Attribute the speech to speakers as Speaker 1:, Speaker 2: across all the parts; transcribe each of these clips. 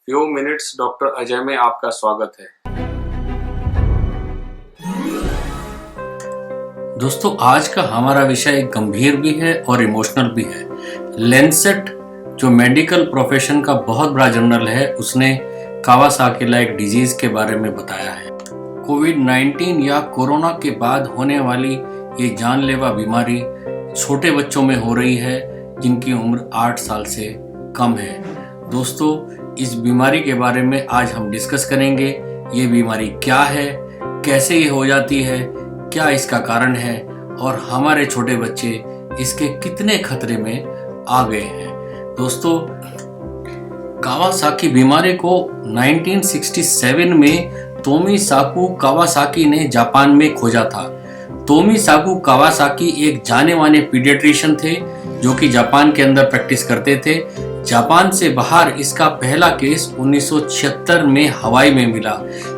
Speaker 1: Few minutes doctor Ajay में आपका स्वागत है।
Speaker 2: दोस्तों, आज का हमारा विषय गंभीर भी है और इमोशनल भी है। लैंसेट जो मेडिकल प्रोफेशन का बहुत बड़ा जर्नल है, उसने कावासाकी लाइक डिजीज के बारे में बताया है। कोविड-19 या कोरोना के बाद होने वाली ये जानलेवा बीमारी छोटे बच्चों में हो रही है जिनकी उम्र 8 साल से कम है। दोस्तों, इस बीमारी के बारे में आज हम डिस्कस करेंगे। ये बीमारी क्या है, कैसे ये हो जाती है, क्या इसका कारण है और हमारे छोटे बच्चे इसके कितने खतरे में आ गए हैं। दोस्तों, कावासाकी बीमारी को 1967 में तोमीसाकु कावासाकी ने जापान में खोजा था। तोमीसाकु कावासाकी एक जाने माने पीडियाट्रिशियन थे जो कि जापान के अंदर प्रैक्टिस करते थे। जापान से बाहर इसका पहला केस 1976 में हवाई में मिला।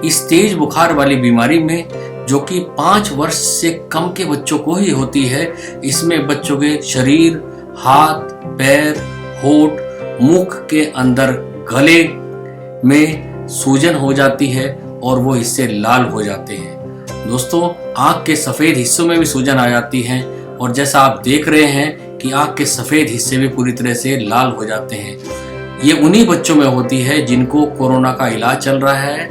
Speaker 2: इस तेज बुखार वाली बीमारी में, जो कि 5 वर्ष से कम के बच्चों को ही होती है, इसमें बच्चों के शरीर, हाथ, पैर, होठ, मुख के अंदर, गले में सूजन हो जाती है और वो इससे लाल हो जाते हैं। दोस्तों, आंख के सफेद हिस्सों में भी सूजन आ जाती है और जैसा आप देख रहे हैं कि आंख के सफेद हिस्से भी पूरी तरह से लाल हो जाते हैं। ये उन्हीं बच्चों में होती है जिनको कोरोना का इलाज चल रहा है।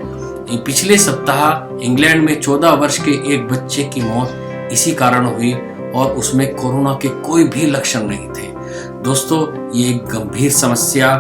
Speaker 2: पिछले सप्ताह इंग्लैंड में 14 वर्ष के एक बच्चे की मौत इसी कारण हुई और उसमें कोरोना के कोई भी लक्षण नहीं थे। दोस्तों, ये एक गंभीर समस्या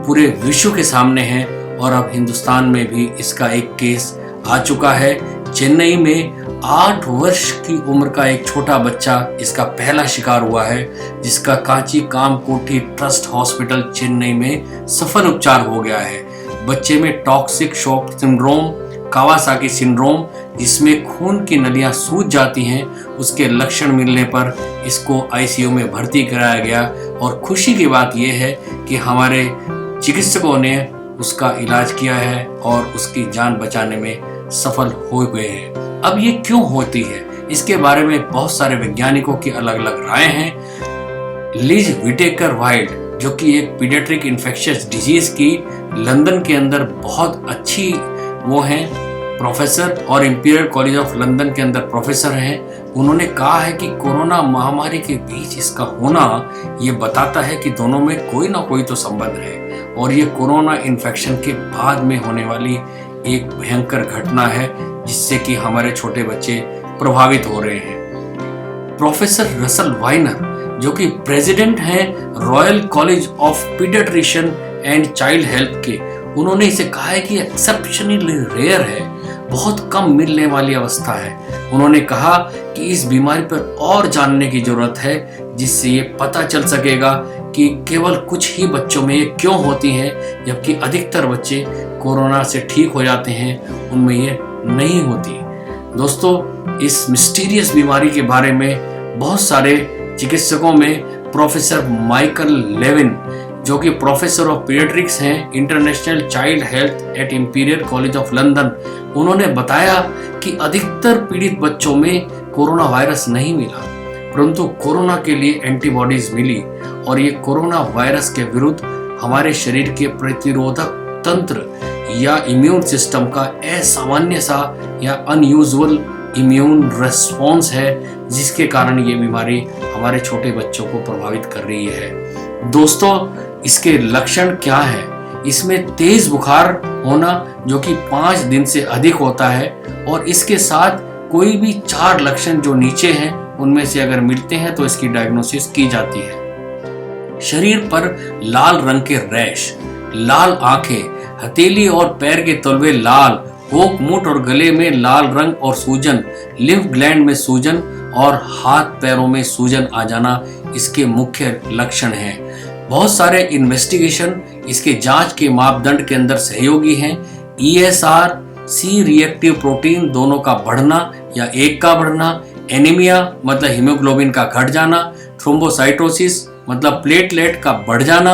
Speaker 2: पूरे विश्व के सामने है और अब हिंदुस्तान में भी इसका एक केस आ चुका है। चेन्नई में 8 वर्ष की उम्र का एक छोटा बच्चा इसका पहला शिकार हुआ है, जिसका कांची कामकोटी ट्रस्ट हॉस्पिटल चेन्नई में सफल उपचार हो गया है। बच्चे में toxic shock syndrome, Kawasaki syndrome, जिसमें खून की नलियां सूज जाती हैं, उसके लक्षण मिलने पर इसको आईसीयू में भर्ती कराया गया और खुशी की बात यह है कि हमारे चिकित्सकों ने उसका इलाज किया है और उसकी जान बचाने में सफल हो गए हैं। अब ये क्यों होती है, इसके बारे में बहुत सारे वैज्ञानिकों की अलग अलग राय हैं। लिज विटेकर वाइल्ड, जो कि एक पीडियाट्रिक इन्फेक्शियस डिजीज की लंदन के अंदर बहुत अच्छी वो हैं प्रोफेसर और इंपीरियल कॉलेज ऑफ लंदन के अंदर प्रोफेसर हैं, उन्होंने कहा है कि कोरोना महामारी के बीच इसका होना ये बताता है कि दोनों में कोई ना कोई तो संबंध है और ये कोरोना इन्फेक्शन के बाद में होने वाली एक भयंकर घटना है जिससे कि हमारे छोटे बच्चे प्रभावित हो रहे हैं। प्रोफेसर रसल वाइनर, जो कि प्रेसिडेंट हैं royal college of paediatrician and child health के, उन्होंने इसे कहा है कि एक्सेप्शनली रेयर है, बहुत कम मिलने वाली अवस्था है। उन्होंने कहा कि इस बीमारी पर और जानने की जरूरत है जिससे ये पता चल सकेगा कि केवल कुछ ही बच्चों में ये क्यों होती है, जबकि अधिकतर बच्चे कोरोना से ठीक हो जाते हैं, उनमें ये नहीं होती। दोस्तों, इस मिस्टीरियस बीमारी के बारे में बहुत सारे चिकित्सकों में प्रोफेसर माइकल लेविन, जो कि प्रोफेसर ऑफ पीडियाट्रिक्स हैं international child health at imperial college of London, उन्होंने बताया कि अधिकतर पीड़ित बच्चों में कोरोना वायरस नहीं मिला, परंतु कोरोना के लिए एंटीबॉडीज मिली और ये कोरोना वायरस के विरुद्ध हमारे शरीर के प्रतिरोधक तंत्र या इम्यून सिस्टम का असामान्य सा या अनयूजुअल इम्यून रेस्पॉन्स है, जिसके कारण ये बीमारी हमारे छोटे बच्चों को प्रभावित कर रही है। दोस्तों, इसके लक्षण क्या है? इसमें तेज बुखार होना, जो कि 5 दिन से अधिक होता है, और इसके साथ कोई भी 4 लक्षण जो नीचे हैं उनमें से अगर मिलते हैं तो इसकी डायग्नोसिस की जाती है। शरीर पर लाल रंग के रैश, लाल आंखें, हथेली और पैर के तलवे लाल, होंठ, मुंह और गले में लाल रंग और सूजन, लिम्फ ग्लैंड में सूजन और हाथ पैरों में सूजन आ जाना इसके मुख्य लक्षण हैं। बहुत सारे इन्वेस्टिगेशन इसके जांच के मापदंड के अंदर सहयोगी हैं। ESR, सी रिएक्टिव प्रोटीन दोनों का बढ़ना या एक का बढ़ना, एनीमिया मतलब हीमोग्लोबिन का घट जाना, थ्रोम्बोसाइटोसिस मतलब प्लेटलेट का बढ़ जाना,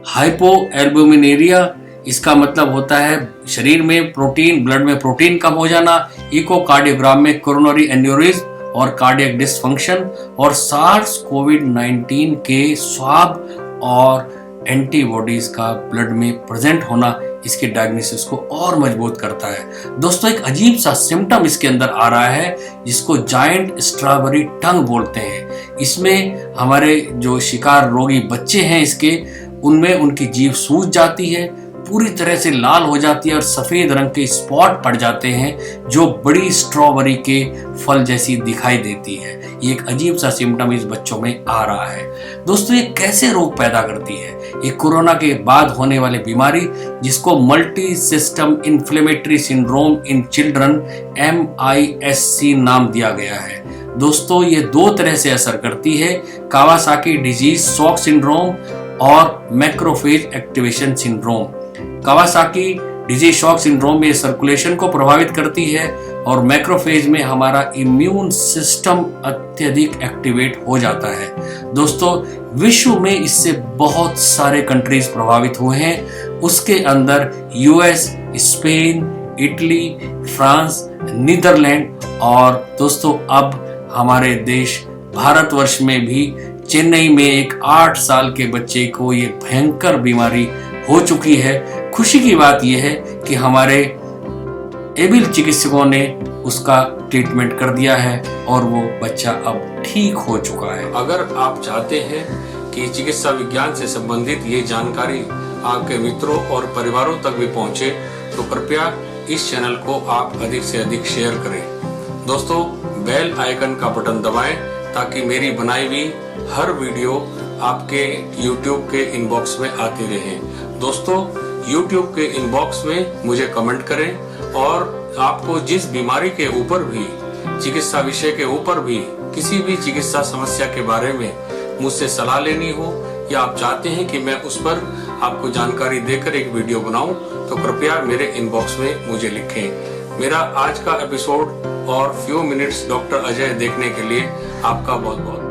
Speaker 2: हाइपोएल्बुमिनेरिया इसका मतलब होता है शरीर में प्रोटीन, ब्लड में प्रोटीन कम हो जाना, इकोकार्डियोग्राम में कोरोनरी एन्यूरिज्म और कार्डियक डिसफंक्शन, और सार्स कोविड-19 के स्वाब और एंटीबॉडीज का ब्लड में प्रेजेंट होना इसके डायग्नोसिस को और मजबूत करता है। दोस्तों, एक अजीब सा सिम्टम इसके अंदर आ रहा है जिसको जायंट स्ट्रॉबेरी टंग बोलते हैं। इसमें हमारे जो शिकार रोगी बच्चे हैं इसके, उनमें उनकी जीभ सूज जाती है, पूरी तरह से लाल हो जाती है और सफेद रंग के स्पॉट पड़ जाते हैं जो बड़ी स्ट्रॉबेरी के फल जैसी दिखाई देती है। ये एक अजीब सा सिम्टम इस बच्चों में आ रहा है। दोस्तों, ये कैसे रोग पैदा करती है? ये कोरोना के बाद होने वाली बीमारी जिसको multi system inflammatory syndrome in children MIS-C नाम दिया गया है। दोस्तों, ये दो तरह से असर करती है, कावासाकी डिजीज शॉक सिंड्रोम और macrophage activation syndrome. Kawasaki disease shock syndrome में सर्कुलेशन को प्रभावित करती है और मैक्रोफेज में हमारा इम्यून सिस्टम अत्यधिक एक्टिवेट हो जाता है। दोस्तों, विश्व में इससे बहुत सारे कंट्रीज प्रभावित हुए हैं। उसके अंदर US, Spain, Italy, France, Netherland और दोस्तों अब हमारे देश भारतवर्ष में भी चेन्नई में एक 8 साल के बच्चे को ये भयंकर बीमारी हो चुकी है। खुशी की बात यह है कि हमारे एबिल चिकित्सकों ने उसका ट्रीटमेंट कर दिया है और वो बच्चा अब ठीक हो चुका है।
Speaker 1: अगर आप चाहते हैं कि चिकित्सा विज्ञान से संबंधित ये जानकारी आपके मित्रों और परिवारों तक भी पहुंचे, तो कृपया इस चैनल को आप अधिक से अधिक शेयर करें। दोस्तों, बेल आइकन का बटन दबाएं ताकि मेरी बनाई हुई हर वीडियो आपके YouTube के इनबॉक्स में आती रहे। दोस्तों, YouTube के इनबॉक्स में मुझे कमेंट करें और आपको जिस बीमारी के ऊपर भी, चिकित्सा विषय के ऊपर भी, किसी भी चिकित्सा समस्या के बारे में मुझसे सलाह लेनी हो या आप चाहते हैं कि मैं उस पर आपको जानकारी देकर एक वीडियो बनाऊं, तो कृपया मेरे इनबॉक्स में मुझे लिखें। मेरा आज का एपिसोड और फ्यू मिनट्स डॉक्टर अजय देखने के लिए आपका बहुत बहुत